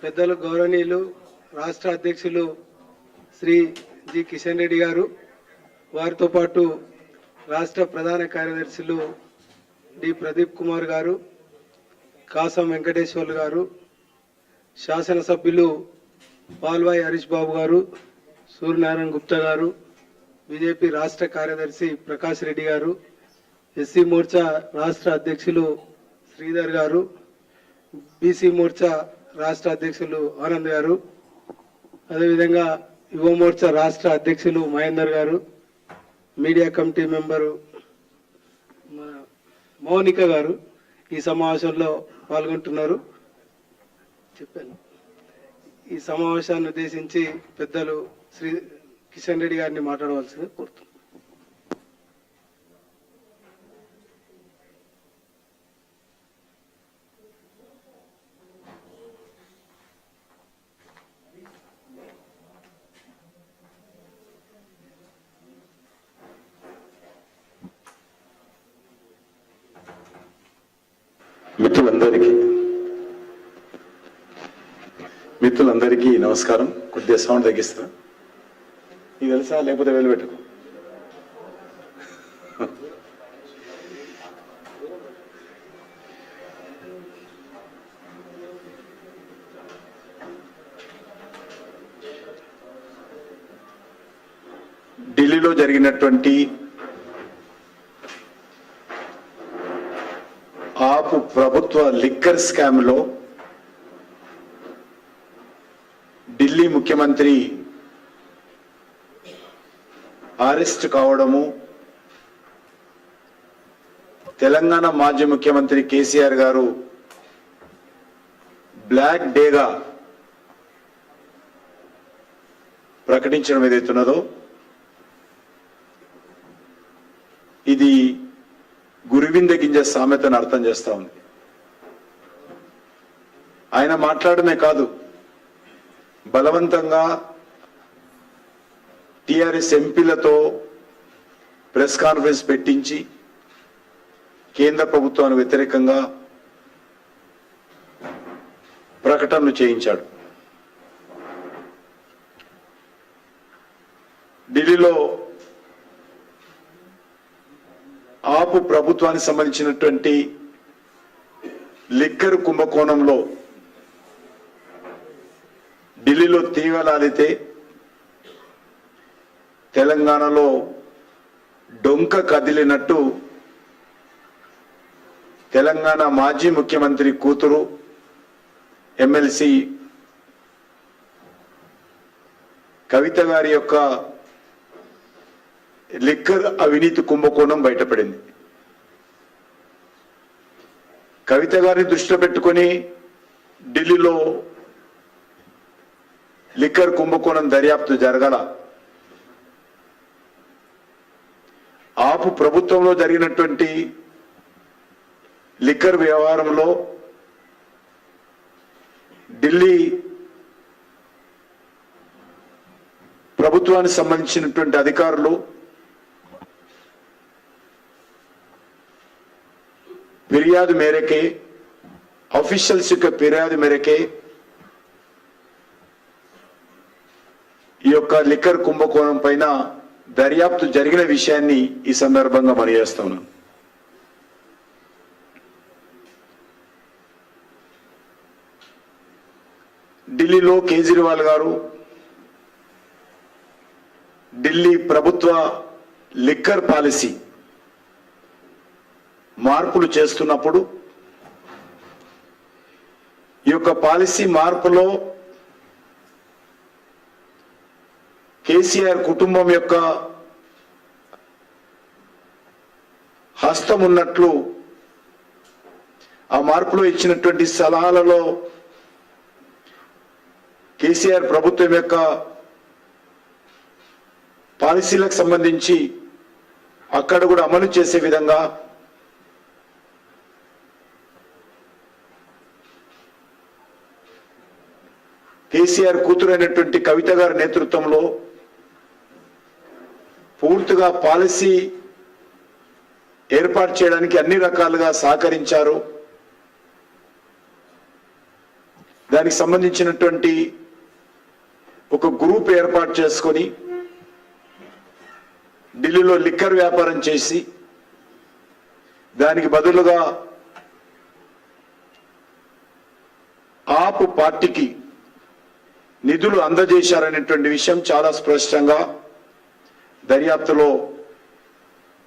పెద్దలు గౌరవనీయులు రాష్ట్ర అధ్యక్షులు శ్రీ జి కిషన్ రెడ్డి గారు, వారితో పాటు రాష్ట్ర ప్రధాన కార్యదర్శులు డి ప్రదీప్ కుమార్ గారు, కాసం వెంకటేశ్వర్లు గారు, శాసనసభ్యులు పాల్వాయి హరీష్ బాబు గారు, సూర్యనారాయణ గుప్తా గారు, బీజేపీ రాష్ట్ర కార్యదర్శి ప్రకాష్ రెడ్డి గారు, ఎస్సీ మోర్చా రాష్ట్ర అధ్యక్షులు శ్రీధర్ గారు, బీసీ మోర్చా రాష్ట్ర అధ్యక్షులు ఆనంద్ గారు, అదేవిధంగా యువ మోర్చా రాష్ట్ర అధ్యక్షులు మహేందర్ గారు, మీడియా కమిటీ మెంబరు మౌనిక గారు ఈ సమావేశంలో పాల్గొంటున్నారు. చెప్పాను. ఈ సమావేశాన్ని ఉద్దేశించి పెద్దలు శ్రీ కిషన్ రెడ్డి గారిని మాట్లాడవలసింది కోరుతున్నాను. మిత్రులందరికీ నమస్కారం. కొద్దిగా సౌండ్ తగ్గిస్తా. నీకు తెలుసా లేకపోతే వెళ్ళి పెట్టుకో. ఢిల్లీలో జరిగినటువంటి ఆపు ప్రభుత్వ లిక్కర్ స్కామ్ లో ఢిల్లీ ముఖ్యమంత్రి అరెస్ట్ కావడము, తెలంగాణ మాజీ ముఖ్యమంత్రి కేసీఆర్ గారు బ్లాక్ డేగా ప్రకటించడం ఏదైతున్నదో ఇది గురువింద గింజ సామెతను అర్థం చేస్తా ఉంది. ఆయన మాట్లాడమే కాదు, బలవంతంగా టిఆర్ఎస్ ఎంపీలతో ప్రెస్ కాన్ఫరెన్స్ పెట్టించి కేంద్ర ప్రభుత్వానికి వ్యతిరేకంగా ప్రకటనలు చేయించాడు. ఢిల్లీలో ఆపు ప్రభుత్వానికి సంబంధించినటువంటి లిక్కర్ కుంభకోణంలో ఢిల్లీలో తీగలాలితే తెలంగాణలో డొంక కదిలినట్టు తెలంగాణ మాజీ ముఖ్యమంత్రి కూతురు ఎమ్మెల్సీ కవిత గారి యొక్క లిక్కర్ అవినీతి కుంభకోణం బయటపడింది. కవిత గారిని దృష్టిలో పెట్టుకొని ఢిల్లీలో లిక్కర్ కుంభకోణం దర్యాప్తు జరగల. ఆపు ప్రభుత్వంలో జరిగినటువంటి లిక్కర్ వ్యవహారంలో ఢిల్లీ ప్రభుత్వానికి సంబంధించినటువంటి అధికారులు ఫిర్యాదు మేరకే, ఆఫీషియల్స్ యొక్క ఫిర్యాదు మేరకే ఈ యొక్క లిక్కర్ కుంభకోణం పైన దర్యాప్తు జరిగిన విషయాన్ని ఈ సందర్భంగా మనయేస్తా ఉన్నాను. ఢిల్లీలో కేజ్రీవాల్ గారు ఢిల్లీ ప్రభుత్వ లిక్కర్ పాలసీ మార్పులు చేస్తున్నప్పుడు ఈ యొక్క పాలసీ మార్పులో కేసీఆర్ కుటుంబం యొక్క హస్తం ఉన్నట్లు ఆ మార్పులో ఇచ్చినటువంటి సలహాలలో కేసీఆర్ ప్రభుత్వం యొక్క పాలసీలకు సంబంధించి అక్కడ కూడా అమలు చేసే విధంగా కేసీఆర్ కూతురైనటువంటి కవిత గారి నేతృత్వంలో పూర్తిగా పాలసీ ఏర్పాటు చేయడానికి అన్ని రకాలుగా సహకరించారు. దానికి సంబంధించినటువంటి ఒక గ్రూప్ ఏర్పాటు చేసుకొని ఢిల్లీలో లిక్కర్ వ్యాపారం చేసి దానికి బదులుగా ఆప్ పార్టీకి నిధులు అందజేశారనేటువంటి విషయం చాలా స్పష్టంగా దర్యాప్తులో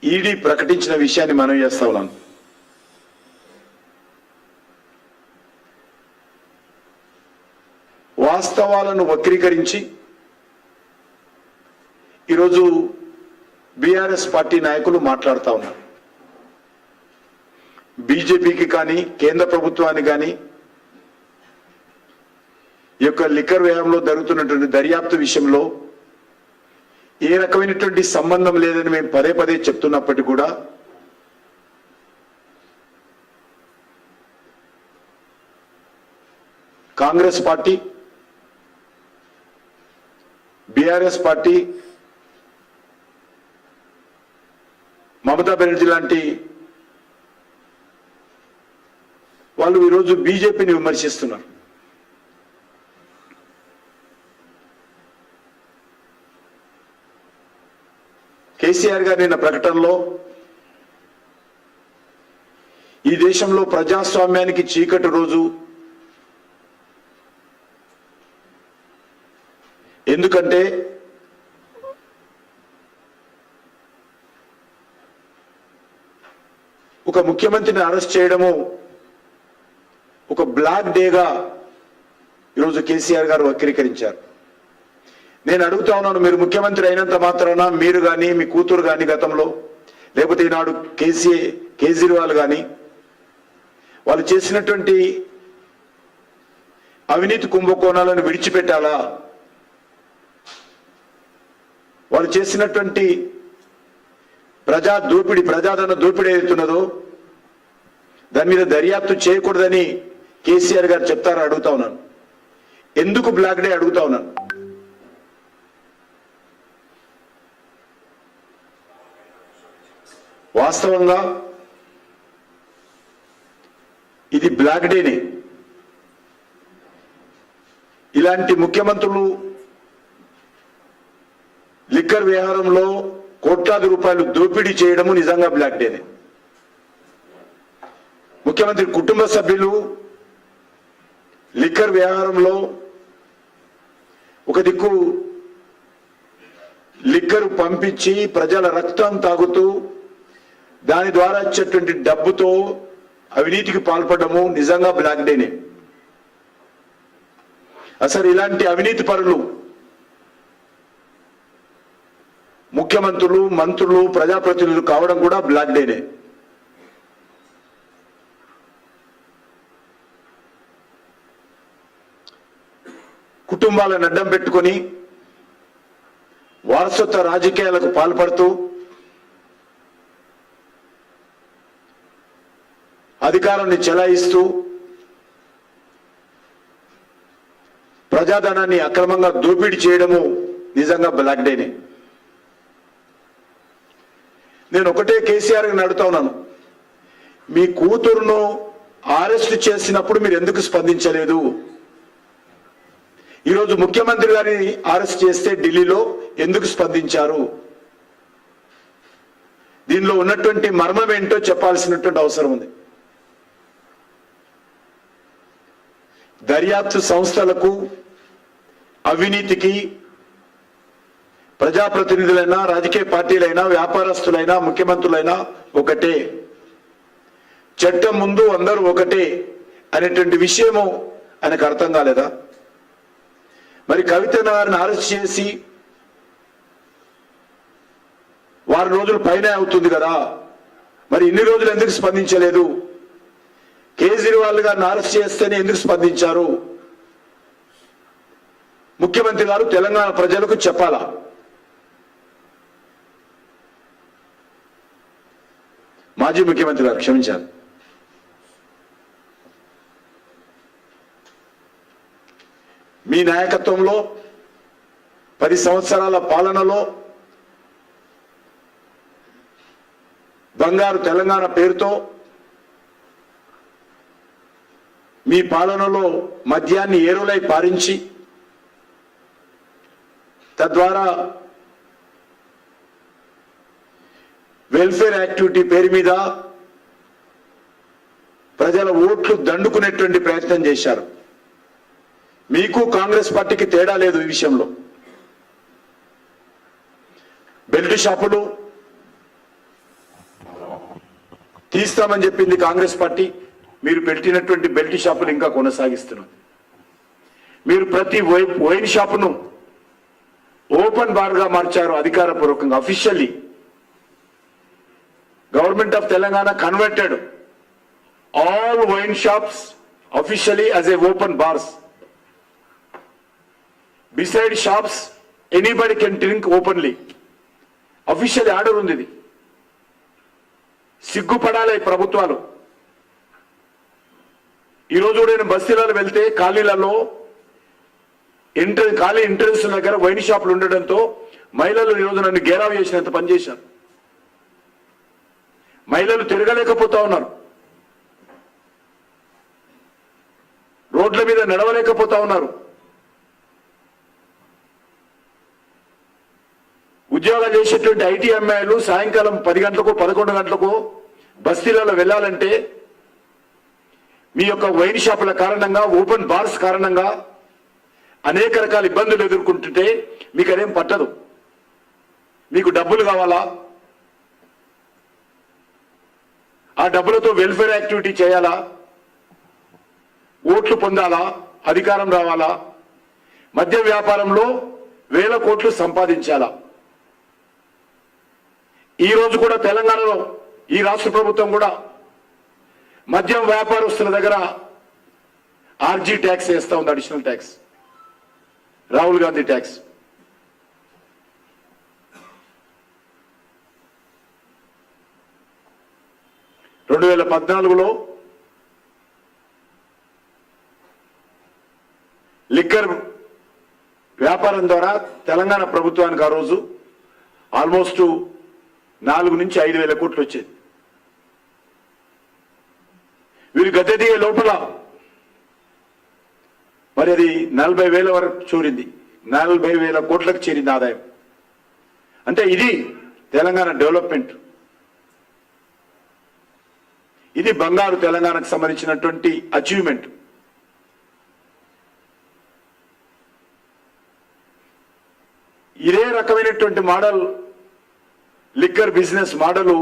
ఈడీ ప్రకటించిన విషయాన్ని మనం చేస్తా ఉన్నాం. వాస్తవాలను వక్రీకరించి ఈరోజు బీఆర్ఎస్ పార్టీ నాయకులు మాట్లాడుతూ ఉన్నారు. బీజేపీకి కానీ కేంద్ర ప్రభుత్వానికి కానీ ఈ యొక్క లిక్కర్ వ్యయంలో జరుగుతున్నటువంటి దర్యాప్తు విషయంలో ఏ రకమైనటువంటి సంబంధం లేదని మేము పదే పదే చెప్తున్నప్పటికీ కూడా Congress party, BRS party, Mamata Banerjee లాంటి వాళ్ళు ఈరోజు బీజేపీని విమర్శిస్తున్నారు. కేసీఆర్ గారు నిన్న ప్రకటనలో ఈ దేశంలో ప్రజాస్వామ్యానికి చీకటి రోజు, ఎందుకంటే ఒక ముఖ్యమంత్రిని అరెస్ట్ చేయడము ఒక బ్లాక్ డేగా ఈరోజు కేసీఆర్ గారు వక్రీకరించారు. నేను అడుగుతా ఉన్నాను, మీరు ముఖ్యమంత్రి అయినంత మాత్రాన మీరు కానీ మీ కూతురు కానీ గతంలో, లేకపోతే ఈనాడు కేజ్రీవాల్ కానీ వాళ్ళు చేసినటువంటి అవినీతి కుంభకోణాలను విడిచిపెట్టాలా? వాళ్ళు చేసినటువంటి ప్రజాధన దోపిడీ ఏదైతున్నదో దాని మీద దర్యాప్తు చేయకూడదని కేసీఆర్ గారు చెప్తారా అడుగుతా ఉన్నాను. ఎందుకు బ్లాక్ డే అడుగుతా ఉన్నాను. వాస్తవంగా ఇది బ్లాక్ డేనే. ఇలాంటి ముఖ్యమంత్రులు లిక్కర్ వ్యవహారంలో కోట్లాది రూపాయలు దోపిడీ చేయడము నిజంగా బ్లాక్ డేనే. ముఖ్యమంత్రి కుటుంబ సభ్యులు లిక్కర్ వ్యవహారంలో ఒక దిక్కు లిక్కరు పంపించి ప్రజల రక్తం తాగుతూ దాని ద్వారా వచ్చేటువంటి డబ్బుతో అవినీతికి పాల్పడము నిజంగా బ్లాక్ డేనే. అసలు ఇలాంటి అవినీతి పరులు ముఖ్యమంత్రులు, మంత్రులు, ప్రజాప్రతినిధులు కావడం కూడా బ్లాక్ డేనే. కుటుంబాలను అడ్డం పెట్టుకొని వారసత్వ రాజకీయాలకు పాల్పడుతూ అధికారాన్ని చెలాయిస్తూ ప్రజాధనాన్ని అక్రమంగా దోపిడీ చేయడము నిజంగా బ్లాక్ డేనే. నేను ఒకటే కేసీఆర్ గారిని అడుగుతా ఉన్నాను, మీ కూతురును అరెస్ట్ చేసినప్పుడు మీరు ఎందుకు స్పందించలేదు? ఈరోజు ముఖ్యమంత్రి గారిని అరెస్ట్ చేస్తే ఢిల్లీలో ఎందుకు స్పందించారు? దీనిలో ఉన్నటువంటి మర్మం ఏంటో చెప్పాల్సినటువంటి అవసరం ఉంది. దర్యాప్తు సంస్థలకు, అవినీతికి ప్రజాప్రతినిధులైనా, రాజకీయ పార్టీలైనా, వ్యాపారస్తులైనా, ముఖ్యమంత్రులైనా ఒకటే. చట్టం ముందు అందరూ ఒకటే అనేటువంటి విషయము ఆయనకు అర్థం కాలేదా? మరి కవిత గారిని అరెస్ట్ చేసి వారం రోజులు పైన అవుతుంది కదా, మరి ఇన్ని రోజులు ఎందుకు స్పందించలేదు? కేజ్రీవాల్ గారిని అరెస్ట్ చేస్తేనే ఎందుకు స్పందించారు? ముఖ్యమంత్రి గారు తెలంగాణ ప్రజలకు చెప్పాలా? మాజీ ముఖ్యమంత్రి గారు క్షమించాలి. మీ నాయకత్వంలో 10 సంవత్సరాల పాలనలో బంగారు తెలంగాణ పేరుతో మీ పాలనలో మద్యాన్ని ఏరులై పారించి తద్వారా వెల్ఫేర్ యాక్టివిటీ పేరు మీద ప్రజల ఓట్లు దండుకునేటువంటి ప్రయత్నం చేశారు. మీకు కాంగ్రెస్ పార్టీకి తేడా లేదు ఈ విషయంలో. బెల్ట్ షాపులు తీస్తామని చెప్పింది కాంగ్రెస్ పార్టీ, మీరు పెట్టినటువంటి బెల్ట్ షాపులు ఇంకా కొనసాగిస్తున్నారు. మీరు ప్రతి వైన్ షాపును ఓపెన్ బార్ గా మార్చారు అధికారపూర్వకంగా. Officially government of Telangana converted all wine shops officially as a open bars. Beside shops, anybody can drink openly. Officially order ఉంది. సిగ్గుపడాలి ప్రభుత్వాలు. ఈరోజు నేను బస్తీలలో వెళ్తే ఖాళీలలో ఖాళీ ఎంట్రన్స్ దగ్గర వైన్ షాపులు ఉండడంతో మహిళలు ఈరోజు నన్ను గేరావ్ చేసినంత పనిచేశారు. మహిళలు తిరగలేకపోతా ఉన్నారు, రోడ్ల మీద నడవలేకపోతా ఉన్నారు. ఉద్యోగాలు చేసేటువంటి ఐటీ అమ్మాయిలు సాయంకాలం 10 గంటలకు 11 గంటలకు బస్తీలలో వెళ్ళాలంటే మీ యొక్క వైన్ షాపుల కారణంగా, ఓపెన్ బార్స్ కారణంగా అనేక రకాల ఇబ్బందులు ఎదుర్కొంటుంటే మీకు అదేం పట్టదు. మీకు డబ్బులు కావాలా, ఆ డబ్బులతో వెల్ఫేర్ యాక్టివిటీ చేయాలా, ఓట్లు పొందాలా, అధికారం రావాలా, మద్య వ్యాపారంలో వేల కోట్లు సంపాదించాలా. ఈ రోజు కూడా తెలంగాణలో ఈ రాష్ట్ర ప్రభుత్వం కూడా మద్యం వ్యాపారస్తుల దగ్గర ఆర్జీ ట్యాక్స్ వేస్తా ఉంది, additional tax, Rahul Gandhi tax. రెండు 2014లో లిక్కర్ వ్యాపారం ద్వారా తెలంగాణ ప్రభుత్వానికి ఆ రోజు ఆల్మోస్ట్ 4 నుంచి 5 వేల కోట్లు వచ్చేది. వీరు గద్దె దిగే లోపల మరి అది 40,000 వరకు చూరింది. 40,000 కోట్లకు చేరింది ఆదాయం. అంటే ఇది తెలంగాణ డెవలప్మెంట్. ఇది బంగారు తెలంగాణకు సంబంధించినటువంటి అచీవ్మెంట్. ఇదే రకమైనటువంటి మోడల్ లిక్కర్ బిజినెస్ మోడలు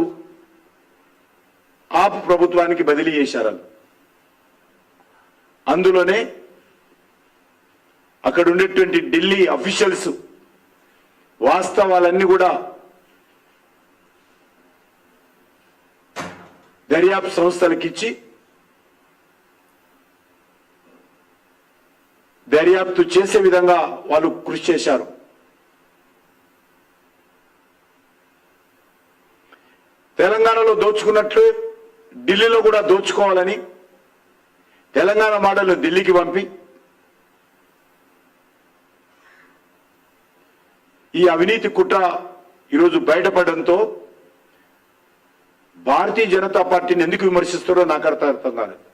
ఆప్ ప్రభుత్వానికి బదిలీ చేశారు. అందులోనే అక్కడ ఉండేటువంటి ఢిల్లీ అఫీషియల్స్ వాస్తవాలన్నీ కూడా దర్యాప్తు సంస్థలకు ఇచ్చి దర్యాప్తు చేసే విధంగా వాళ్ళు కృషి చేశారు. తెలంగాణలో దోచుకున్నట్లు ఢిల్లీలో కూడా దోచుకోవాలని తెలంగాణ మోడల్ను ఢిల్లీకి పంపి ఈ అవినీతి కుట్ర ఈరోజు బయటపడడంతో భారతీయ జనతా పార్టీని ఎందుకు విమర్శిస్తారో నాకు అర్థం కాలేదు.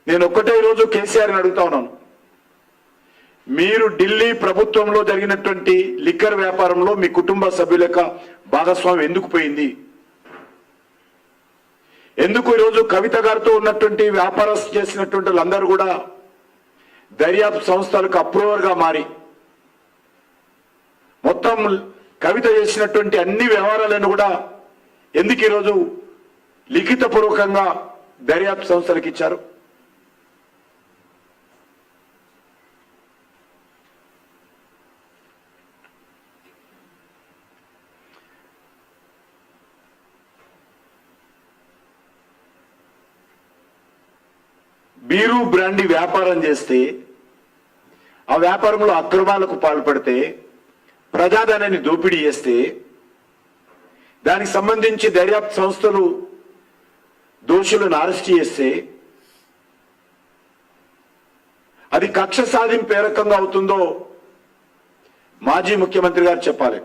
నేను ఒక్కటే ఈరోజు కేసీఆర్ని అడుగుతా ఉన్నాను, మీరు ఢిల్లీ ప్రభుత్వంలో జరిగినటువంటి లిక్కర్ వ్యాపారంలో మీ కుటుంబ సభ్యుల యొక్క భాగస్వామ్యం ఎందుకు పోయింది? ఎందుకు ఈరోజు కవిత గారితో ఉన్నటువంటి వ్యాపారం చేసినటువంటి వాళ్ళందరూ కూడా దర్యాప్తు సంస్థలకు అప్రూవర్ గా మారి మొత్తం కవిత చేసినటువంటి అన్ని వ్యవహారాలను కూడా ఎందుకు ఈరోజు లిఖితపూర్వకంగా దర్యాప్తు సంస్థలకు ఇచ్చారు? బీరు బ్రాండీ వ్యాపారం చేస్తే ఆ వ్యాపారంలో అక్రమాలకు పాల్పడితే ప్రజాధనాన్ని దోపిడీ చేస్తే దానికి సంబంధించి దర్యాప్తు సంస్థలు దోషులను అరెస్ట్ చేస్తే అది కక్ష సాధింపు ఏ రకంగా అవుతుందో మాజీ ముఖ్యమంత్రి గారు చెప్పాలి.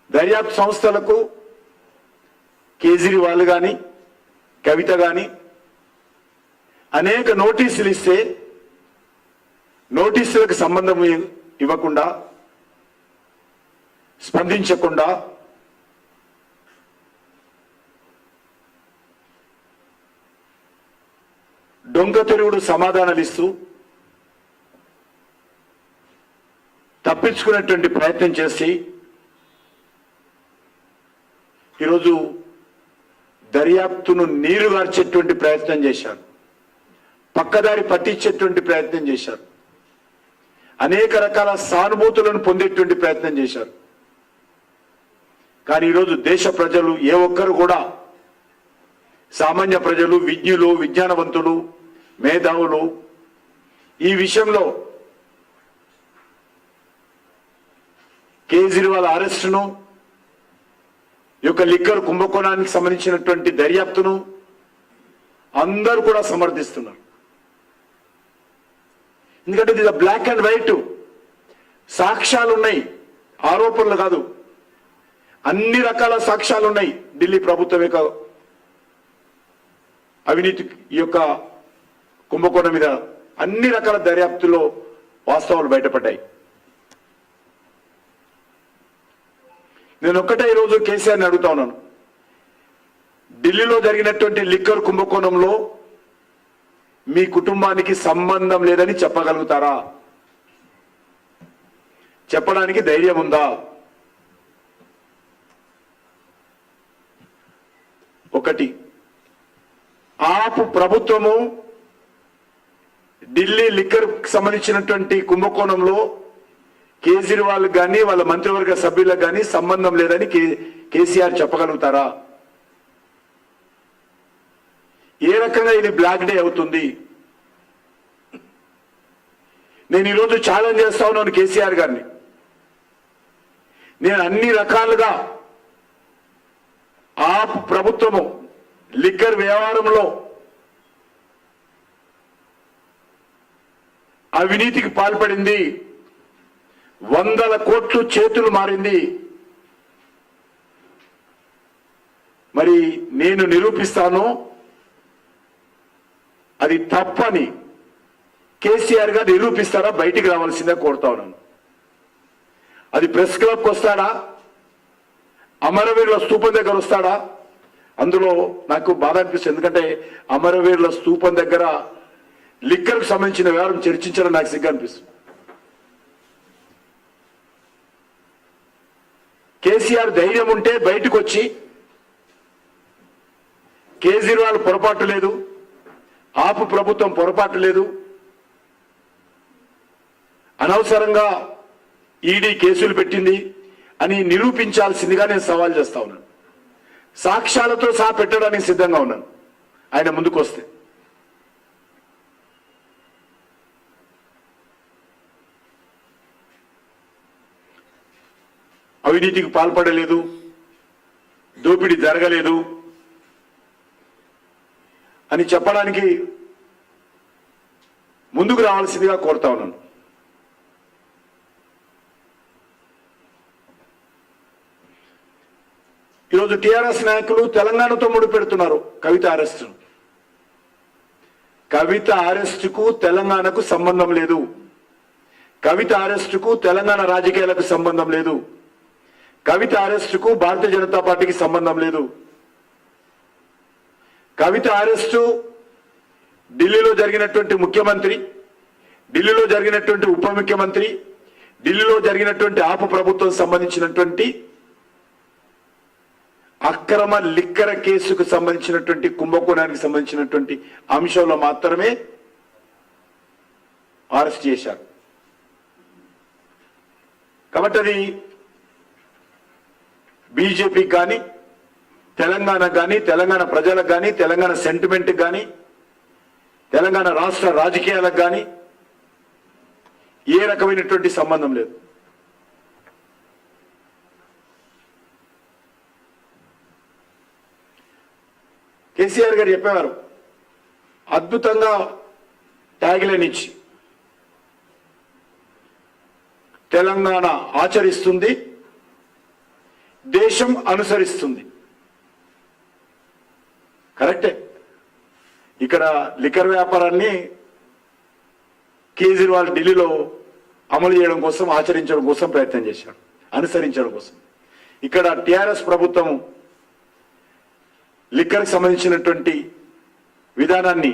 దర్యాప్తు సంస్థలకు కేజ్రీవాల్ కానీ కవిత కానీ అనేక నోటీసులు ఇస్తే నోటీసులకు సంబంధం ఇవ్వకుండా స్పందించకుండా దొంగ తిరుగుడు సమాధానాలు ఇస్తూ తప్పించుకునేటువంటి ప్రయత్నం చేసి ఈరోజు దర్యాప్తును నీరుగార్చేటువంటి ప్రయత్నం చేశారు, పక్కదారి పట్టించేటువంటి ప్రయత్నం చేశారు, అనేక రకాల సానుభూతులను పొందేటువంటి ప్రయత్నం చేశారు. కానీ ఈరోజు దేశ ప్రజలు ఏ ఒక్కరు కూడా, సామాన్య ప్రజలు, విజ్ఞులు, విజ్ఞానవంతులు, మేధావులు ఈ విషయంలో కేజ్రీవాల్ అరెస్టును, ఈ యొక్క లిక్కర్ కుంభకోణానికి సంబంధించినటువంటి దర్యాప్తును అందరూ కూడా సమర్థిస్తున్నారు. ఎందుకంటే ఇది బ్లాక్ అండ్ వైట్, సాక్ష్యాలు ఉన్నాయి, ఆరోపణలు కాదు, అన్ని రకాల సాక్ష్యాలు ఉన్నాయి. ఢిల్లీ ప్రభుత్వం యొక్క అవినీతి, ఈ యొక్క కుంభకోణం మీద అన్ని రకాల దర్యాప్తులో వాస్తవాలు బయటపడ్డాయి. నేను ఒక్కటే ఈరోజు కేసీఆర్ని అడుగుతా ఉన్నాను, ఢిల్లీలో జరిగినటువంటి లిక్కర్ కుంభకోణంలో మీ కుటుంబానికి సంబంధం లేదని చెప్పగలుగుతారా? చెప్పడానికి ధైర్యం ఉందా? ఒకటి, ఆపు ప్రభుత్వము ఢిల్లీ లిక్కర్ సంబంధించినటువంటి కుంభకోణంలో కేజ్రీవాల్ కానీ వాళ్ళ మంత్రివర్గ సభ్యులకు కానీ సంబంధం లేదని కేసీఆర్ చెప్పగలుగుతారా? ఏ రకంగా ఇది బ్లాక్ డే అవుతుంది? నేను ఈరోజు ఛాలెంజ్ చేస్తా ఉన్నాను కేసీఆర్ గారిని. నేను అన్ని రకాలుగా ఆ ప్రభుత్వము లిక్కర్ వ్యవహారంలో అవినీతికి పాల్పడింది, 100 కోట్లు చేతులు మారింది. మరి నేను నిరూపిస్తాను అది తప్పని. కేసీఆర్ గారు నిరూపిస్తారా? బయటికి రావాల్సిందే కోరుతా ఉన్నాను. అది ప్రెస్ క్లబ్కి వస్తాడా? అమరవీరుల స్తూపం దగ్గర వస్తాడా? అందులో నాకు బాధ అనిపిస్తుంది, ఎందుకంటే అమరవీరుల స్తూపం దగ్గర లిక్కర్కు సంబంధించిన వ్యవహారం చర్చించడం నాకు సిగ్గు అనిపిస్తుంది. కేసీఆర్ ధైర్యం ఉంటే బయటకు వచ్చి కేజ్రీవాల్ పొరపాటు లేదు, ఆపు ప్రభుత్వం పొరపాటు లేదు, అనవసరంగా ఈడీ కేసులు పెట్టింది అని నిరూపించాల్సిందిగా నేను సవాల్ చేస్తా ఉన్నాను. సాక్ష్యాలతో సహా పెట్టడానికి సిద్ధంగా ఉన్నాను ఆయన ముందుకు వస్తే. అవినీతికి పాల్పడలేదు, దోపిడీ జరగలేదు అని చెప్పడానికి ముందుకు రావాల్సిందిగా కోరుతా ఉన్నాను. ఈరోజు టీఆర్ఎస్ నాయకులు తెలంగాణతో ముడిపెడుతున్నారు కవిత అరెస్టు. కవిత అరెస్టుకు తెలంగాణకు సంబంధం లేదు. కవిత అరెస్టుకు తెలంగాణ రాజకీయాలకు సంబంధం లేదు. కవిత అరెస్టుకు భారతీయ జనతా పార్టీకి సంబంధం లేదు. కవిత అరెస్టు ఢిల్లీలో జరిగినటువంటి ముఖ్యమంత్రి, ఢిల్లీలో జరిగినటువంటి ఉప ముఖ్యమంత్రి, ఢిల్లీలో జరిగినటువంటి ఆపు ప్రభుత్వం సంబంధించినటువంటి అక్రమ లిక్కర కేసుకు సంబంధించినటువంటి కుంభకోణానికి సంబంధించినటువంటి అంశంలో మాత్రమే అరెస్ట్ చేశారు. కాబట్టి అది బీజేపీకి కానీ, తెలంగాణకు కానీ, తెలంగాణ ప్రజలకు కానీ, తెలంగాణ సెంటిమెంట్కి కానీ, తెలంగాణ రాష్ట్ర రాజకీయాలకు కానీ ఏ రకమైనటువంటి సంబంధం లేదు. కేసీఆర్ గారు చెప్పేవారు అద్భుతంగా ట్యాగ్లైన్ ఇచ్చి, తెలంగాణ ఆచరిస్తుంది, దేశం అనుసరిస్తుంది. కరెక్టే. ఇక్కడ లిక్కర్ వ్యాపారాన్ని కేజ్రీవాల్ ఢిల్లీలో అమలు చేయడం కోసం, ఆచరించడం కోసం ప్రయత్నం చేశాడు, అనుసరించడం కోసం. ఇక్కడ టిఆర్ఎస్ ప్రభుత్వం లిక్కర్కి సంబంధించినటువంటి విధానాన్ని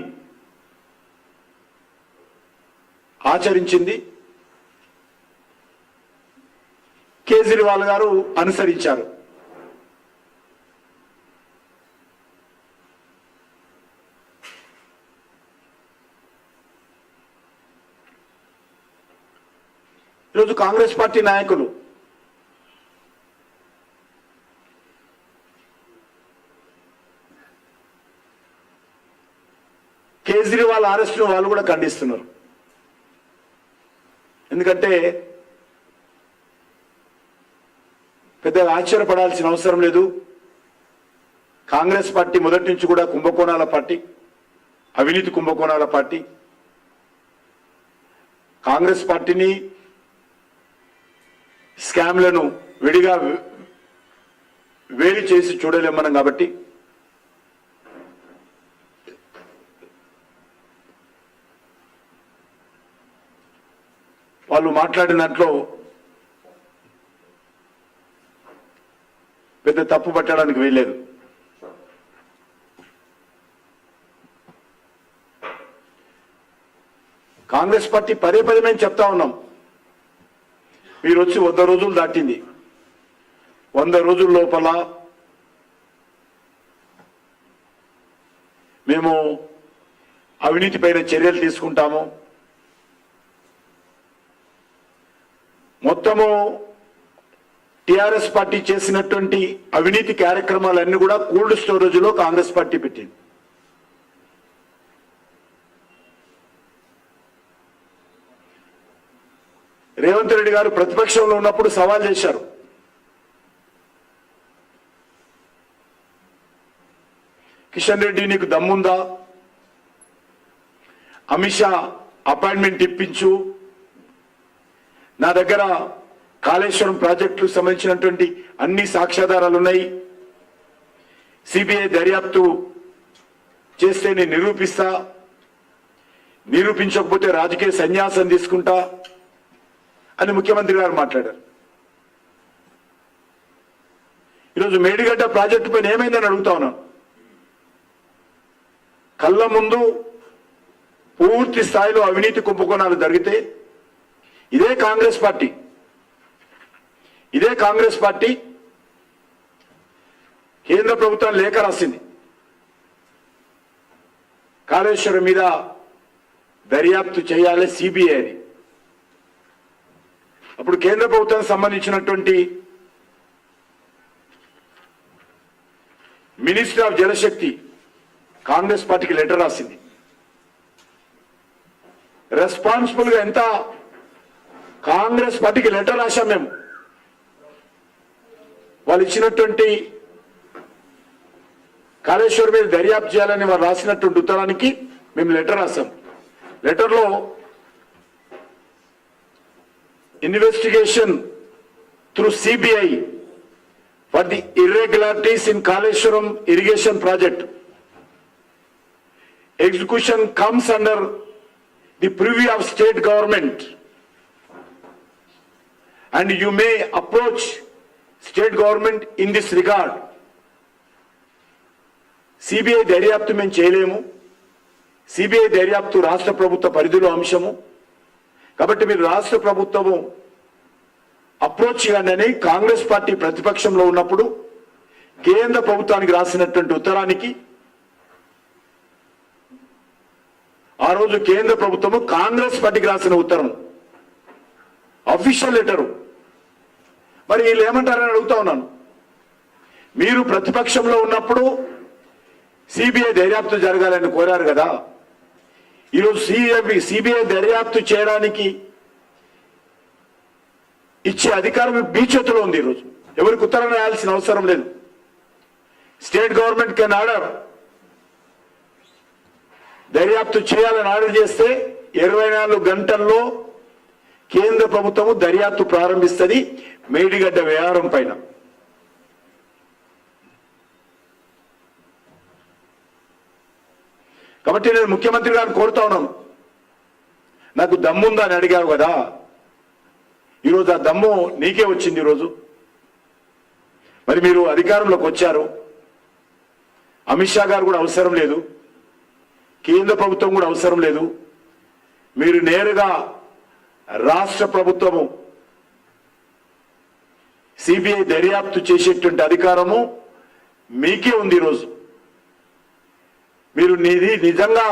ఆచరించింది, కేజ్రీవాల్ గారు అనుసరించారు. ఈరోజు కాంగ్రెస్ పార్టీ నాయకులు కేజ్రీవాల్ అరెస్టును వాళ్ళు కూడా ఖండిస్తున్నారు. ఎందుకంటే పెద్దగా ఆశ్చర్యపడాల్సిన అవసరం లేదు. కాంగ్రెస్ పార్టీ మొదటి నుంచి కూడా కుంభకోణాల పార్టీ, అవినీతి కుంభకోణాల పార్టీ. కాంగ్రెస్ పార్టీని స్కామ్లను విడిగా వేరు చేసి చూడలేం మనం. కాబట్టి వాళ్ళు మాట్లాడినట్లు పెద్ద తప్పు పట్టడానికి వీల్లేదు. కాంగ్రెస్ పార్టీ పదే పదే మేము చెప్తా ఉన్నాం, మీరు వచ్చి 100 రోజులు దాటింది. 100 రోజుల లోపల మేము అవినీతి పైన చర్యలు తీసుకుంటాము. మొత్తము టిఆర్ఎస్ పార్టీ చేసినటువంటి అవినీతి కార్యక్రమాలన్నీ కూడా కోల్డ్ స్టోరేజ్ లో కాంగ్రెస్ పార్టీ పెట్టింది. రేవంత్ రెడ్డి గారు ప్రతిపక్షంలో ఉన్నప్పుడు సవాల్ చేశారు, కిషన్ రెడ్డి నీకు దమ్ముందా, అమిత్ షా అపాయింట్మెంట్ ఇప్పించు, నా దగ్గర కాళేశ్వరం ప్రాజెక్టుకు సంబంధించినటువంటి అన్ని సాక్ష్యాధారాలు ఉన్నాయి, సిబిఐ దర్యాప్తు చేస్తే నేను నిరూపిస్తా, నిరూపించకపోతే రాజకీయ సన్యాసం తీసుకుంటా అని ముఖ్యమంత్రి గారు మాట్లాడారు. ఈరోజు మేడిగడ్డ ప్రాజెక్టు పైన ఏమైందని అడుగుతా ఉన్నాను. కళ్ళ ముందు పూర్తి స్థాయిలో అవినీతి కుంభకోణాలు జరిగితే ఇదే కాంగ్రెస్ పార్టీ కేంద్ర ప్రభుత్వం లేఖ రాసింది, కాళేశ్వరం మీద దర్యాప్తు చేయాలి సిబిఐ అని. అప్పుడు కేంద్ర ప్రభుత్వానికి సంబంధించినటువంటి మినిస్టర్ ఆఫ్ జలశక్తి కాంగ్రెస్ పార్టీకి లెటర్ రాసింది. రెస్పాన్సిబుల్ గా ఎంత కాంగ్రెస్ పార్టీకి లెటర్ రాశాం మేము. వాళ్ళు ఇచ్చినటువంటి కాళేశ్వరం మీద దర్యాప్తు చేయాలని వారు రాసినటువంటి ఉత్తరానికి మేము లెటర్ రాశాం. లెటర్లో investigation through CBI for the irregularities in Kaleshwaram irrigation project execution comes under the preview of state government and you may approach state government in this regard. CBI దర్యాప్తు మేము చేయలేము, సిబిఐ దర్యాప్తు రాష్ట్ర ప్రభుత్వ పరిధిలో అంశము, కాబట్టి మీరు రాష్ట్ర ప్రభుత్వము అప్రోచ్ చేయండి కాంగ్రెస్ పార్టీ ప్రతిపక్షంలో ఉన్నప్పుడు కేంద్ర ప్రభుత్వానికి రాసినటువంటి ఉత్తరానికి ఆ రోజు కేంద్ర ప్రభుత్వము కాంగ్రెస్ పార్టీకి రాసిన ఉత్తరం అఫీషియల్ లెటరు. మరి వీళ్ళు ఏమంటారని అడుగుతా ఉన్నాను. మీరు ప్రతిపక్షంలో ఉన్నప్పుడు సిబిఐ దర్యాప్తు జరగాలని కోరారు కదా, ఈరోజు సిబిఐ దర్యాప్తు చేయడానికి ఇచ్చే అధికారం మీ చేతిలో ఉంది. ఈరోజు ఎవరికి ఉత్తరం రాయాల్సిన అవసరం లేదు. స్టేట్ గవర్నమెంట్ కెన్ ఆర్డర్, దర్యాప్తు చేయాలని ఆర్డర్ చేస్తే 24 గంటల్లో కేంద్ర ప్రభుత్వము దర్యాప్తు ప్రారంభిస్తుంది మేడిగడ్డ వ్యవహారం పైన. కాబట్టి నేను ముఖ్యమంత్రి గారిని కోరుతా ఉన్నాను, నాకు దమ్ముందా అని అడిగావు కదా, ఈరోజు ఆ దమ్ము నీకే వచ్చింది. ఈరోజు మరి మీరు అధికారంలోకి వచ్చారు, అమిత్ షా గారు కూడా అవసరం లేదు, కేంద్ర ప్రభుత్వం కూడా అవసరం లేదు, మీరు నేరుగా రాష్ట్ర ప్రభుత్వము సిబిఐ దర్యాప్తు చేసేటువంటి అధికారము మీకే ఉంది. ఈరోజు మీరు నిజంగా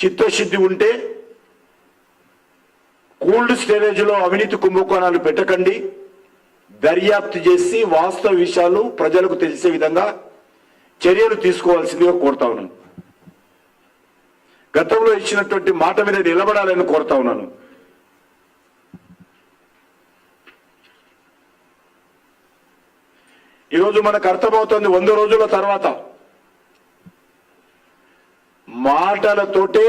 చిత్తశుద్ధి ఉంటే కోల్డ్ స్టోరేజ్లో అవినీతి కుంభకోణాలు పెట్టకండి, దర్యాప్తు చేసి వాస్తవ విషయాలు ప్రజలకు తెలిసే విధంగా చర్యలు తీసుకోవాల్సిందిగా కోరుతా ఉన్నాను. గతంలో ఇచ్చినటువంటి మాట మీద నిలబడాలని కోరుతా ఉన్నాను. ఈరోజు మనకు అర్థమవుతుంది, 100 రోజుల తర్వాత మాటలతోటే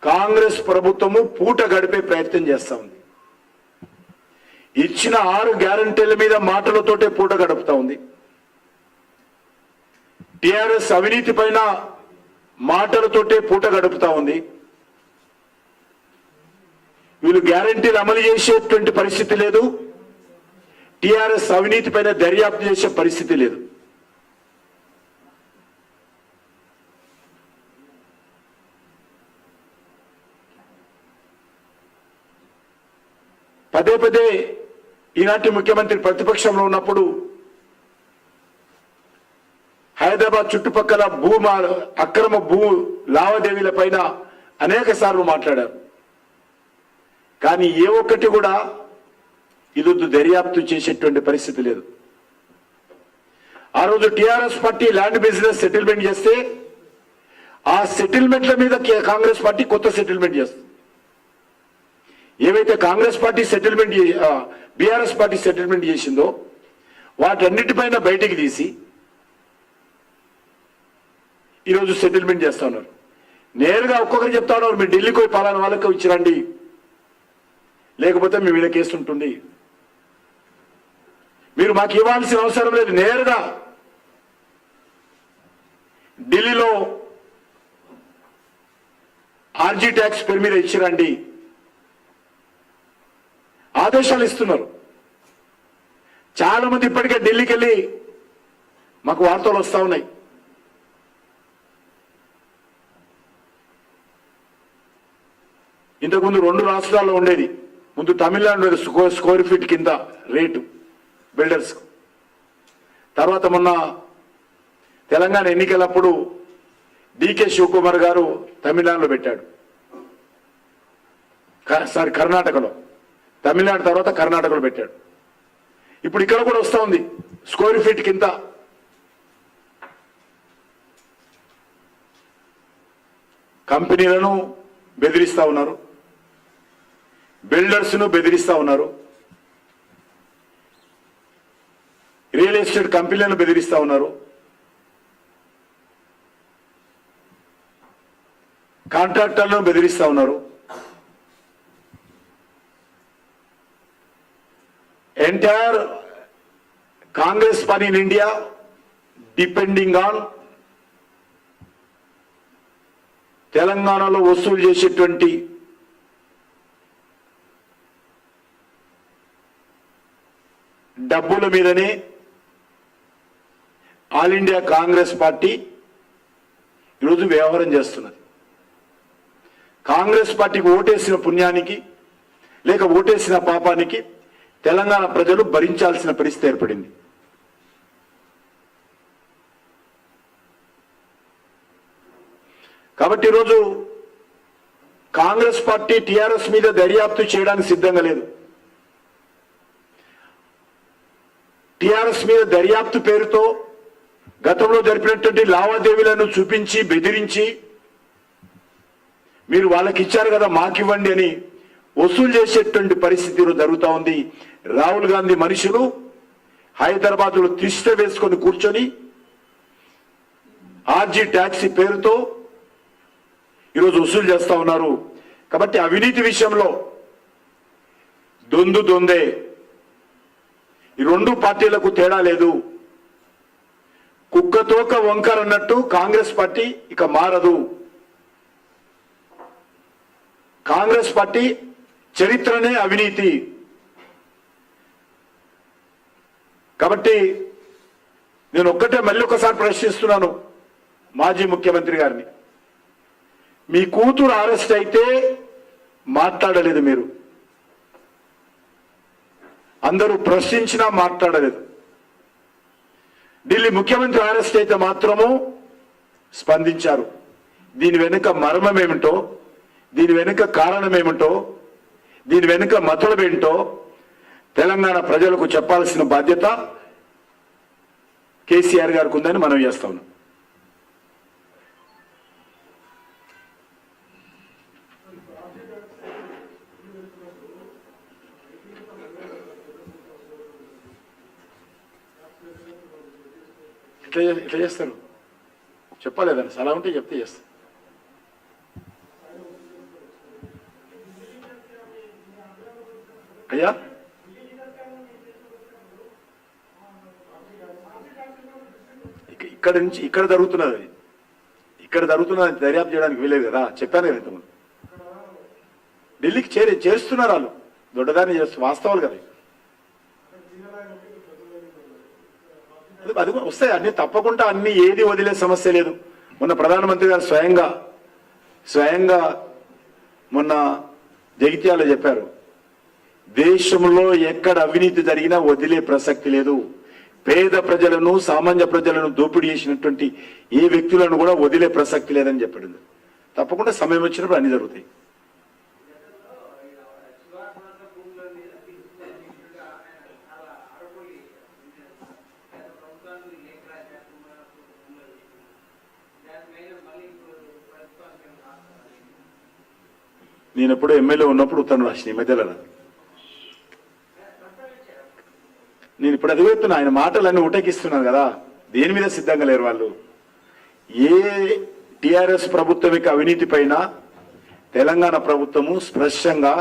కాంగ్రెస్ ప్రభుత్వము పూట గడిపే ప్రయత్నం చేస్తా ఉంది. ఇచ్చిన 6 గ్యారంటీల మీద మాటలతోటే పూట గడుపుతా ఉంది. టిఆర్ఎస్ అవినీతి పైన మాటలతోటే పూట గడుపుతా ఉంది. వీళ్ళు గ్యారంటీలు అమలు చేసేటువంటి పరిస్థితి లేదు, టిఆర్ఎస్ అవినీతి పైన దర్యాప్తు చేసే పరిస్థితి లేదు. పదే పదే ఈనాటి ముఖ్యమంత్రి ప్రతిపక్షంలో ఉన్నప్పుడు హైదరాబాద్ చుట్టుపక్కల అక్రమ భూ లావాదేవీల పైన అనేక సార్లు మాట్లాడారు. కానీ ఏ ఒక్కటి కూడా ఇది దర్యాప్తు చేసేటువంటి పరిస్థితి లేదు. ఆ రోజు TRS party land business settlement చేస్తే ఆ సెటిల్మెంట్ల మీద కాంగ్రెస్ పార్టీ కొత్త సెటిల్మెంట్ చేస్తుంది. ఏవైతే Congress party settlement BRS party settlement చేసిందో వాటన్నిటిపైన బయటికి తీసి ఈరోజు సెటిల్మెంట్ చేస్తా ఉన్నారు. నేరుగా ఒక్కొక్కరు చెప్తా ఉన్నారు, మీరు ఢిల్లీకి పోయి పలానా వాళ్ళకి ఇచ్చిరండి, లేకపోతే మీ మీద కేసు ఉంటుంది, మీరు మాకు ఇవ్వాల్సిన అవసరం లేదు, నేరుగా ఢిల్లీలో ఆర్జీ ట్యాక్స్ పేరు మీద ఇచ్చిరండి ఆదేశాలు ఇస్తున్నారు. చాలా మంది ఇప్పటికే ఢిల్లీకి వెళ్ళి మాకు వార్తలు వస్తా ఉన్నాయి. ఇంతకుముందు 2 రాష్ట్రాల్లో ఉండేది, ముందు తమిళనాడు స్క్వేర్ ఫీట్ కింద రేటు బిల్డర్స్, తర్వాత మొన్న తెలంగాణ ఎన్నికలప్పుడు డికే శివకుమార్ గారు తమిళనాడులో పెట్టాడు, కర్ణాటకలో, తమిళనాడు తర్వాత కర్ణాటకలో పెట్టాడు. ఇప్పుడు ఇక్కడ కూడా వస్తూ ఉంది స్క్వేర్ ఫీట్ కింద. కంపెనీలను బెదిరిస్తా ఉన్నారు, బిల్డర్స్ ను బెదిరిస్తా ఉన్నారు, రియల్ ఎస్టేట్ కంపెనీలను బెదిరిస్తా ఉన్నారు, కాంట్రాక్టర్లను బెదిరిస్తా ఉన్నారు. Entire Congress party in India depending on తెలంగాణలో వసూలు చేసేటువంటి డబ్బుల మీదనే ఆల్ ఇండియా కాంగ్రెస్ పార్టీ ఈరోజు వ్యవహారం చేస్తున్నది. కాంగ్రెస్ పార్టీకి ఓటేసిన పుణ్యానికి లేక ఓటేసిన పాపానికి తెలంగాణ ప్రజలు భరించాల్సిన పరిస్థితి ఏర్పడింది. కాబట్టి ఈరోజు కాంగ్రెస్ పార్టీ టిఆర్ఎస్ మీద దర్యాప్తు చేయడానికి సిద్ధంగా లేదు. టిఆర్ఎస్ మీద దర్యాప్తు పేరుతో గతంలో జరిపినటువంటి లావాదేవీలను చూపించి బెదిరించి మీరు వాళ్ళకి ఇచ్చారు కదా మాకివ్వండి అని వసూలు చేసేటువంటి పరిస్థితి జరుగుతూ ఉంది. రాహుల్ గాంధీ మనుషులు హైదరాబాద్లో తిష్ట వేసుకొని కూర్చొని ఆర్జీ ట్యాక్సీ పేరుతో ఈరోజు వసూలు చేస్తా ఉన్నారు. కాబట్టి అవినీతి విషయంలో దొందే. ఈ 2 పార్టీలకు తేడా లేదు. కుక్కతోక వంకర అన్నట్టు కాంగ్రెస్ పార్టీ ఇక మారదు. కాంగ్రెస్ పార్టీ చరిత్రనే అవినీతి. కాబట్టి నేను మళ్ళీ ఒకసారి ప్రశ్నిస్తున్నాను మాజీ ముఖ్యమంత్రి గారిని. మీ కూతురు అరెస్ట్ అయితే మాట్లాడలేదు మీరు, అందరూ ప్రశ్నించినా మాట్లాడలేదు. ఢిల్లీ ముఖ్యమంత్రి అరెస్ట్ అయితే మాత్రము స్పందించారు. దీని వెనుక మర్మం ఏమిటో, దీని వెనుక కారణం ఏమిటో, దీని వెనుక మతలబేంటో తెలంగాణ ప్రజలకు చెప్పాల్సిన బాధ్యత కేసీఆర్ గారికి ఉందని మనం చేస్తా ఉన్నాం. ఇట్లా చేస్తారు చెప్పలేదని సలహా ఉంటే చెప్తే చేస్తారు. అయ్యా ఇక్కడ నుంచి ఇక్కడ జరుగుతున్నది, ఇక్కడ జరుగుతున్నది దర్యాప్తు చేయడానికి వీలేదు కదా, చెప్పాను కదా ఇంతకుముందు. ఢిల్లీకి చేస్తున్నారు వాళ్ళు, దొడ్డదాన్ని చేస్తూ వాస్తవాలు కదా. అది వస్తాయి అన్ని తప్పకుండా, అన్ని ఏది వదిలే సమస్య లేదు. మొన్న ప్రధానమంత్రి గారు స్వయంగా మొన్న జగిత్యాల చెప్పారు, దేశంలో ఎక్కడ అవినీతి జరిగినా వదిలే ప్రసక్తి లేదు. పేద ప్రజలను సామాన్య ప్రజలను దోపిడీ చేసినటువంటి ఏ వ్యక్తులను కూడా వదిలే ప్రసక్తి లేదని చెప్పాడు. తప్పకుండా సమయం వచ్చినప్పుడు అన్ని జరుగుతాయి. నేను ఎప్పుడు ఎమ్మెల్యే ఉన్నప్పుడు ఉత్తరం రాసిన ఈ మధ్యలో నేను ఇప్పుడు అది చెప్తున్నా, ఆయన మాటలన్నీ ఉటకిస్తున్నాను కదా, దేని మీద సిద్ధంగా లేరు వాళ్ళు. ఏ టిఆర్ఎస్ ప్రభుత్వం యొక్క అవినీతి పైన తెలంగాణ ప్రభుత్వము స్పష్టంగా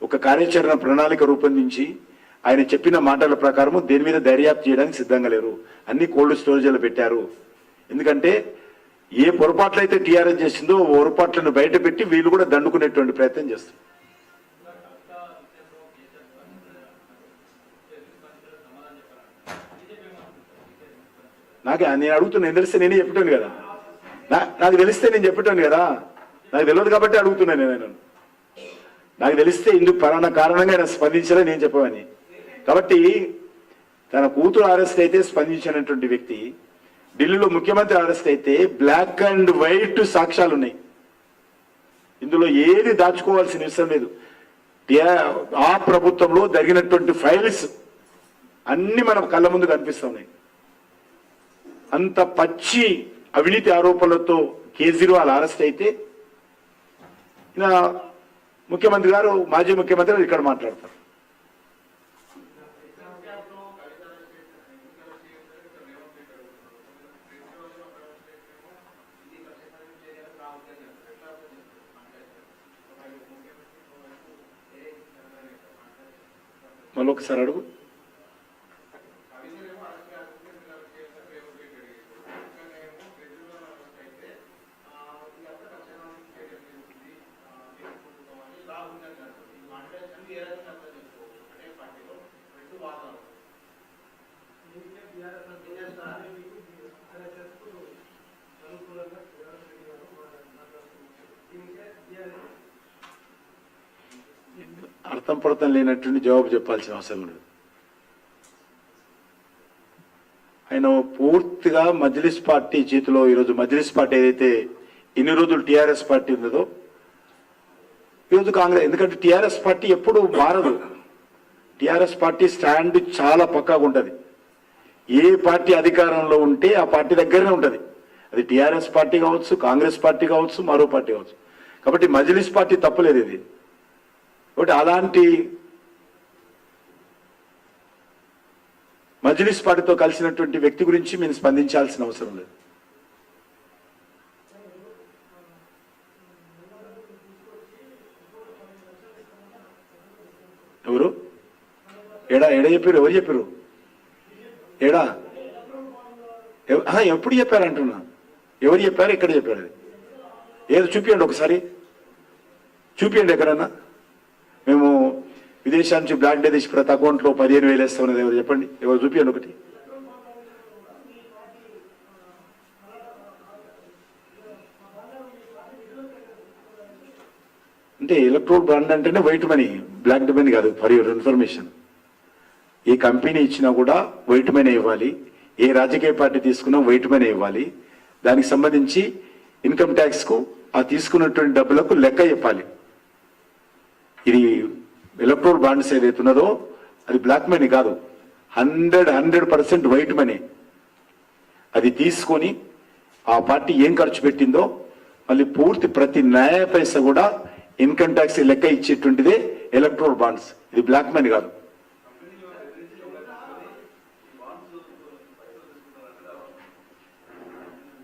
ఒక కార్యాచరణ ప్రణాళిక రూపొందించి ఆయన చెప్పిన మాటల ప్రకారము దేని మీద దర్యాప్తు చేయడానికి సిద్ధంగా లేరు. అన్ని కోల్డ్ స్టోరేజ్లో పెట్టారు. ఎందుకంటే ఏ పొరపాట్లు అయితే టీఆర్ఎస్ చేసిందో పొరపాట్లను బయట పెట్టి వీళ్ళు కూడా దండుకునేటువంటి ప్రయత్నం చేస్తారు. నేను అడుగుతున్నా, నేను తెలిస్తే నేనే చెప్పేటోను కదా, నాకు తెలిస్తే నేను చెప్పేటోను కదా, నాకు తెలియదు కాబట్టి అడుగుతున్నాను నేను. నాకు తెలిస్తే ఇందుకు పలానా కారణంగా ఆయన స్పందించాలని నేను చెప్పవని. కాబట్టి తన కూతురు అరెస్ట్ అయితే స్పందించినటువంటి వ్యక్తి, ఢిల్లీలో ముఖ్యమంత్రి అరెస్ట్ అయితే బ్లాక్ అండ్ వైట్ సాక్ష్యాలు ఉన్నాయి. ఇందులో ఏది దాచుకోవాల్సిన విషయం లేదు. ఆ ప్రభుత్వంలో జరిగినటువంటి ఫైల్స్ అన్ని మనం కళ్ళ ముందు కనిపిస్తూ ఉన్నాయి. అంత పచ్చి అవినీతి ఆరోపణలతో కేజ్రీవాల్ అరెస్ట్ అయితే ముఖ్యమంత్రి గారు, మాజీ ముఖ్యమంత్రి గారు ఇక్కడ మాట్లాడతారు. మళ్ళీ ఒకసారి అడుగు. అర్థం పడతం లేనటువంటి జవాబు చెప్పాల్సిన అవసరం లేదు. ఆయన పూర్తిగా మజ్లిస్ పార్టీ చేతిలో, ఈరోజు మజ్లిస్ పార్టీ ఏదైతే ఇన్ని రోజులు టీఆర్ఎస్ పార్టీ ఉన్నదో ఈరోజు కాంగ్రెస్. ఎందుకంటే టీఆర్ఎస్ పార్టీ ఎప్పుడు మారదు. టీఆర్ఎస్ పార్టీ స్టాండ్ చాలా పక్కాగా ఉంటుంది. ఏ పార్టీ అధికారంలో ఉంటే ఆ పార్టీ దగ్గరనే ఉంటుంది. అది టీఆర్ఎస్ పార్టీ కావచ్చు, కాంగ్రెస్ పార్టీ కావచ్చు, మరో పార్టీ కావచ్చు. కాబట్టి మజ్లిస్ పార్టీ తప్పలేదు ఇది. కాబట్టి అలాంటి మజ్లిస్ పార్టీతో కలిసినటువంటి వ్యక్తి గురించి మేము స్పందించాల్సిన అవసరం లేదు. ఎవరు ఎడ చెప్పారు? ఎవరు చెప్పారు? ఎప్పుడు చెప్పారు అంటున్నా? ఎవరు చెప్పారు? ఎక్కడ చెప్పారు? అది ఏదో చూపించండి ఒకసారి, చూపించండి ఎక్కడన్నా. మేము విదేశాల నుంచి బ్లాక్ డే తీసి ప్రతి అకౌంట్లో 15,000 వేస్తామన్నది ఎవరు చెప్పండి? ఎవరు చూపించండి ఒకటి. అంటే ఎలక్ట్రోల్ బాండ్ అంటేనే వైట్ మనీ, బ్లాక్ మనీ కాదు. For your information, A company ఇచ్చినా కూడా వైట్ మనీ ఇవ్వాలి. ఏ రాజకీయ పార్టీ తీసుకున్నా వైట్ మనీ ఇవ్వాలి. దానికి సంబంధించి ఇన్కమ్ ట్యాక్స్కు ఆ తీసుకున్నటువంటి డబ్బులకు లెక్క చెప్పాలి. ఇది ఎలక్ట్రోల్ బాండ్స్ ఏదైతున్నదో అది బ్లాక్ మనీ కాదు, 100% వైట్ మనీ. అది తీసుకొని ఆ పార్టీ ఏం ఖర్చు పెట్టిందో మళ్ళీ పూర్తి ప్రతి న్యాయ పైస కూడా ఇన్కమ్ ట్యాక్స్ లెక్క ఇచ్చేటువంటిదే ఎలక్ట్రోల్ బాండ్స్. ఇది బ్లాక్ మనీ కాదు.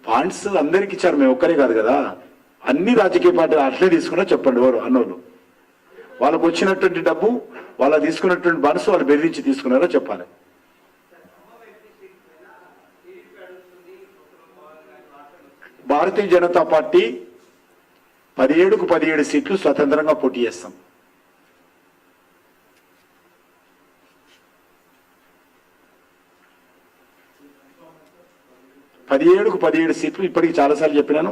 బాండ్స్ అందరికి ఇచ్చారు, మేము ఒక్కరే కాదు కదా. అన్ని రాజకీయ పార్టీలు అట్లే తీసుకున్నా చెప్పండి ఎవరు అన్నోళ్ళు. వాళ్ళకు వచ్చినటువంటి డబ్బు, వాళ్ళ తీసుకున్నటువంటి బాండ్స్ వాళ్ళు బెదిరించి తీసుకున్నారో చెప్పాలి. భారతీయ జనతా పార్టీ 17కు 17 సీట్లు స్వతంత్రంగా పోటీ చేస్తాం. పదిహేడుకు 17 సీట్లు ఇప్పటికి చాలాసార్లు చెప్పినాను.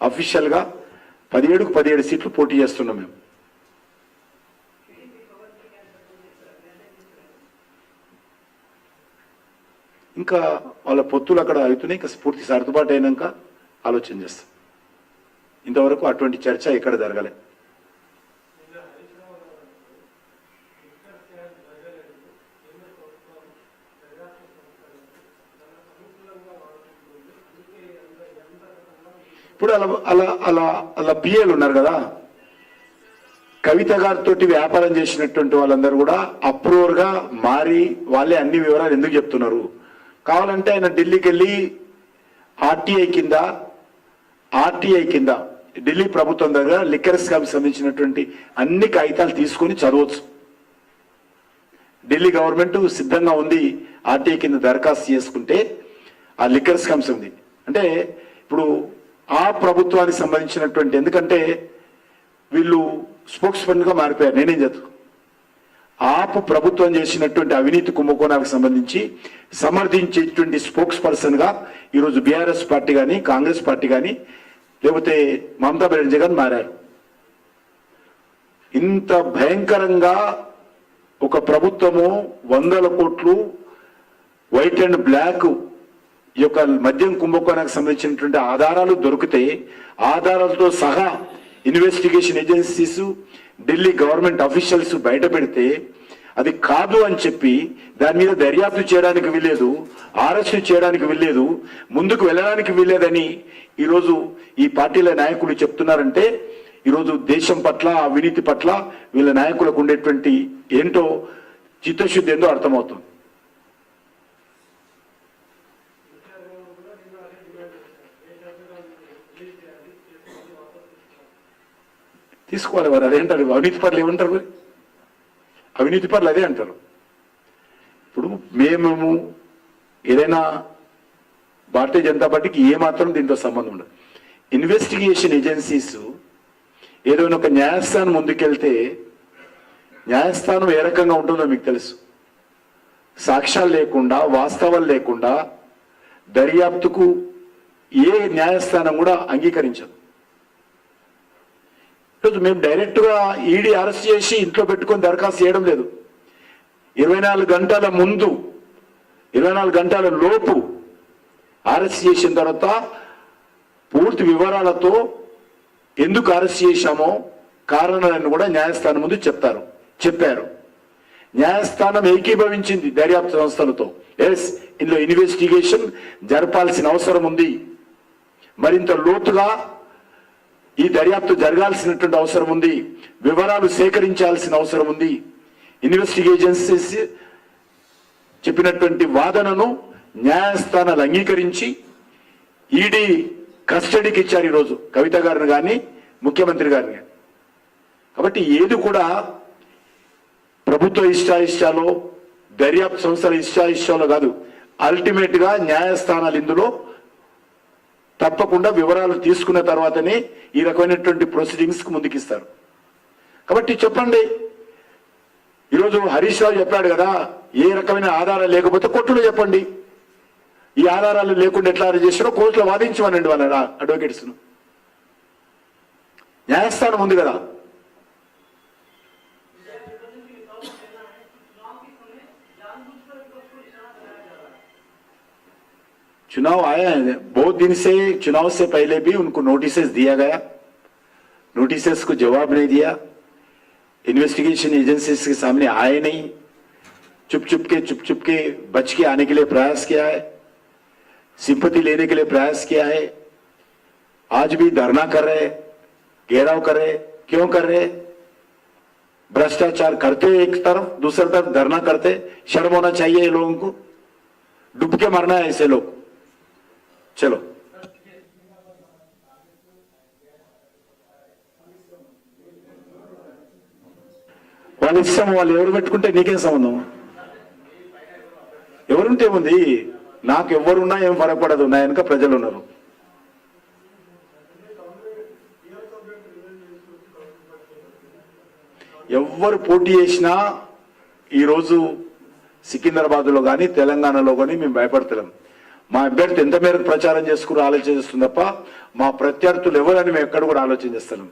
అఫీషియల్ గా 17కు 17 సీట్లు పోటీ చేస్తున్నాం మేము. ఇంకా వాళ్ళ పొత్తులు అక్కడ అవుతున్నాయి. ఇంకా పూర్తి సర్దుబాటు అయినాక ఆలోచన చేస్తాం. ఇంతవరకు అటువంటి చర్చ ఎక్కడ జరగలే. ఇప్పుడు అలా అలా అలా అలా పిఏలు ఉన్నారు కదా, కవిత గారితో వ్యాపారం చేసినటువంటి వాళ్ళందరూ కూడా అప్రూవర్ గా మారి వాళ్ళే అన్ని వివరాలు ఎందుకు చెప్తున్నారు? కావాలంటే ఆయన ఢిల్లీకి వెళ్ళి ఆర్టీఐ కింద ఢిల్లీ ప్రభుత్వం దగ్గర లిక్కర్ స్కామ్ సంబంధించినటువంటి అన్ని కాగితాలు తీసుకొని చదవచ్చు. ఢిల్లీ గవర్నమెంట్ సిద్ధంగా ఉంది. ఆర్టీఐ కింద దరఖాస్తు చేసుకుంటే ఆ లిక్కర్ స్కామ్స్ ఉంది అంటే ఇప్పుడు ఆ ప్రభుత్వానికి సంబంధించినటువంటి, ఎందుకంటే వీళ్ళు స్పోక్స్ పర్సన్ గా మారిపోయారు. నేనేం చెప్తాను, ఆపు ప్రభుత్వం చేసినటువంటి అవినీతి కుంభకోణాలకు సంబంధించి సమర్థించేటువంటి స్పోక్స్ పర్సన్ గా ఈరోజు బీఆర్ఎస్ పార్టీ కానీ కాంగ్రెస్ పార్టీ కానీ లేకపోతే మమతా బెనర్జీ గారు మారారు. ఇంత భయంకరంగా ఒక ప్రభుత్వము 100 కోట్లు వైట్ అండ్ బ్లాక్ ఈ యొక్క మద్యం కుంభకోణానికి సంబంధించినటువంటి ఆధారాలు దొరికితే ఆధారాలతో సహా investigation agencies Delhi government officials బయట పెడితే అది కాదు అని చెప్పి దాని మీద దర్యాప్తు చేయడానికి వీల్లేదు, అరెస్టు చేయడానికి వీల్లేదు, ముందుకు వెళ్ళడానికి వీల్లేదని ఈరోజు ఈ పార్టీల నాయకులు చెప్తున్నారంటే ఈరోజు దేశం పట్ల అవినీతి పట్ల వీళ్ళ నాయకులకు ఉండేటువంటి ఏంటో చిత్తశుద్ధి ఏందో అర్థమవుతుంది. తీసుకోవాలి వారు. అదేంటారు అవినీతి పరులు ఏమంటారు? మరి అవినీతి పరులు అదే అంటారు. ఇప్పుడు మేము ఏదైనా భారతీయ జనతా పార్టీకి ఏమాత్రం దీంతో సంబంధం ఉండదు. ఇన్వెస్టిగేషన్ ఏజెన్సీస్ ఏదైనా ఒక న్యాయస్థానం ముందుకెళ్తే న్యాయస్థానం ఏ రకంగా ఉంటుందో మీకు తెలుసు. సాక్ష్యాలు లేకుండా, వాస్తవాలు లేకుండా దర్యాప్తుకు ఏ న్యాయస్థానం కూడా అంగీకరించదు. మేము డైరెక్ట్ గా ఈడీ అరెస్ట్ చేసి ఇంట్లో పెట్టుకొని దరఖాస్తు చేయడం లేదు. 24 గంటల ముందు, 24 గంటల లోపు అరెస్ట్ చేసిన తర్వాత పూర్తి వివరాలతో ఎందుకు అరెస్ట్ చేశామో కారణాలను కూడా న్యాయస్థానం ముందు చెప్పారు. న్యాయస్థానం ఏకీభవించింది దర్యాప్తు సంస్థలతో. ఎస్, ఇందులో ఇన్వెస్టిగేషన్ జరపాల్సిన అవసరం ఉంది, మరింత లోతుగా ఈ దర్యాప్తు జరగాల్సినటువంటి అవసరం ఉంది, వివరాలు సేకరించాల్సిన అవసరం ఉంది. ఇన్వెస్టిగేషన్స్ చెప్పినటువంటి వాదనను న్యాయస్థానాలు అంగీకరించి ఈడీ కస్టడీకి ఇచ్చారు ఈరోజు కవిత గారిని కానీ ముఖ్యమంత్రి గారిని. కాబట్టి ఏది కూడా ప్రభుత్వ ఇష్టాయిష్టాలో, దర్యాప్తు సంస్థల ఇష్టాయిష్టాలో కాదు, అల్టిమేట్ గా న్యాయస్థానాలు ఇందులో తప్పకుండా వివరాలు తీసుకున్న తర్వాతనే ఈ రకమైనటువంటి ప్రొసీడింగ్స్ కు ముందుకిస్తారు. కాబట్టి చెప్పండి, ఈరోజు హరీష్ రావు చెప్పాడు కదా, ఏ రకమైన ఆధారాలు లేకపోతే కోర్టులో చెప్పండి. ఈ ఆధారాలు లేకుండా ఎట్లా అరెస్ట్ చేసినా కోర్టులో వాదించమనండి వాళ్ళ అడ్వకేట్స్ ను. న్యాయస్థానం ఉంది కదా. चुनाव आया है, बहुत दिन से चुनाव से पहले भी उनको नोटिसेस दिया गया, नोटिसेस को जवाब नहीं दिया, इन्वेस्टिगेशन एजेंसीज के सामने आए नहीं, चुप चुप के बच के आने के लिए प्रयास किया है, सिंपैथी लेने के लिए प्रयास किया है. आज भी धरना कर रहे, घेराव कर रहे. क्यों कर रहे? भ्रष्टाचार करते एक तरफ, दूसरी तरफ धरना करते. शर्म होना चाहिए ये लोगों को. डूब के मरना है ऐसे लोग. चलो వాళ్ళ ఇష్టం, వాళ్ళు ఎవరు పెట్టుకుంటే నీకేం సంబంధం? ఎవరుంటే ఉంది, నాకు ఎవరున్నా ఏం ఫరకపడదు, నా వెనుక ప్రజలు ఉన్నారు. ఎవరు పోటీ చేసినా ఈరోజు సికింద్రాబాద్లో కానీ తెలంగాణలో కానీ మేము భయపడతలేం. మా అభ్యర్థి ఎంత మేరకు ప్రచారం చేసుకుని ఆలోచన చేస్తుంది తప్ప మా ప్రత్యర్థులు ఎవరని మేము ఎక్కడ కూడా ఆలోచన చేస్తున్నాం.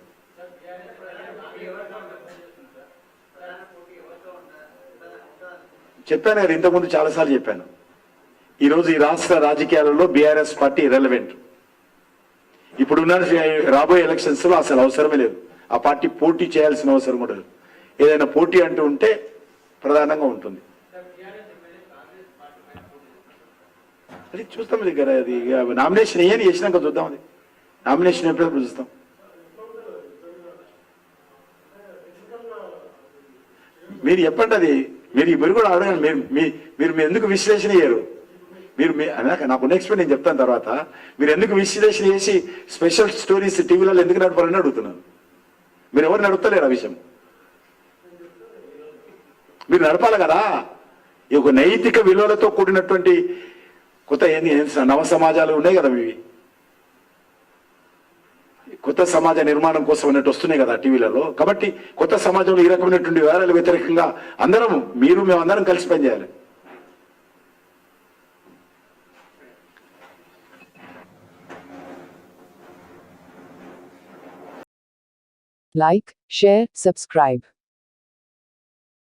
చెప్పాను కదా, ఇంతకుముందు చాలాసార్లు చెప్పాను. ఈరోజు ఈ రాష్ట్ర రాజకీయాలలో బీఆర్ఎస్ పార్టీ ఇర్రెలవెంట్. ఇప్పుడున్న రాబోయే ఎలక్షన్స్ లో అసలు అవసరమే లేదు. ఆ పార్టీ పోటీ చేయాల్సిన అవసరం కూడా లేదు. ఏదైనా పోటీ అంటూ ఉంటే ప్రధానంగా ఉంటుంది. అది చూస్తాం దగ్గర, అది నామినేషన్ ఏని చేసినాక చూద్దాం. అది నామినేషన్ ఎప్పుడు చూస్తాం. మీరు చెప్పండి, అది మీరు కూడా అడగండి. మీరు ఎందుకు విశ్లేషణ చేయరు? మీరు నాకున్న ఎక్స్పీరియన్స్ నేను చెప్తాను తర్వాత. మీరు ఎందుకు విశ్లేషణ చేసి స్పెషల్ స్టోరీస్ టీవీలలో ఎందుకు నడపాలని అడుగుతున్నాను. మీరు ఎవరు నడుపుతలేరు ఆ విషయం. మీరు నడపాలి కదా. ఈ ఒక నైతిక విలువలతో కూడినటువంటి కొత్త నవ సమాజాలు ఉన్నాయి కదా. ఇవి కొత్త సమాజ నిర్మాణం కోసం అన్నట్టు వస్తున్నాయి కదా టీవీలలో. కాబట్టి కొత్త సమాజంలో ఈ రకమైనటువంటి వివరాలకు వ్యతిరేకంగా అందరం, మేమందరం కలిసి పనిచేయాలి. Like, share, subscribe.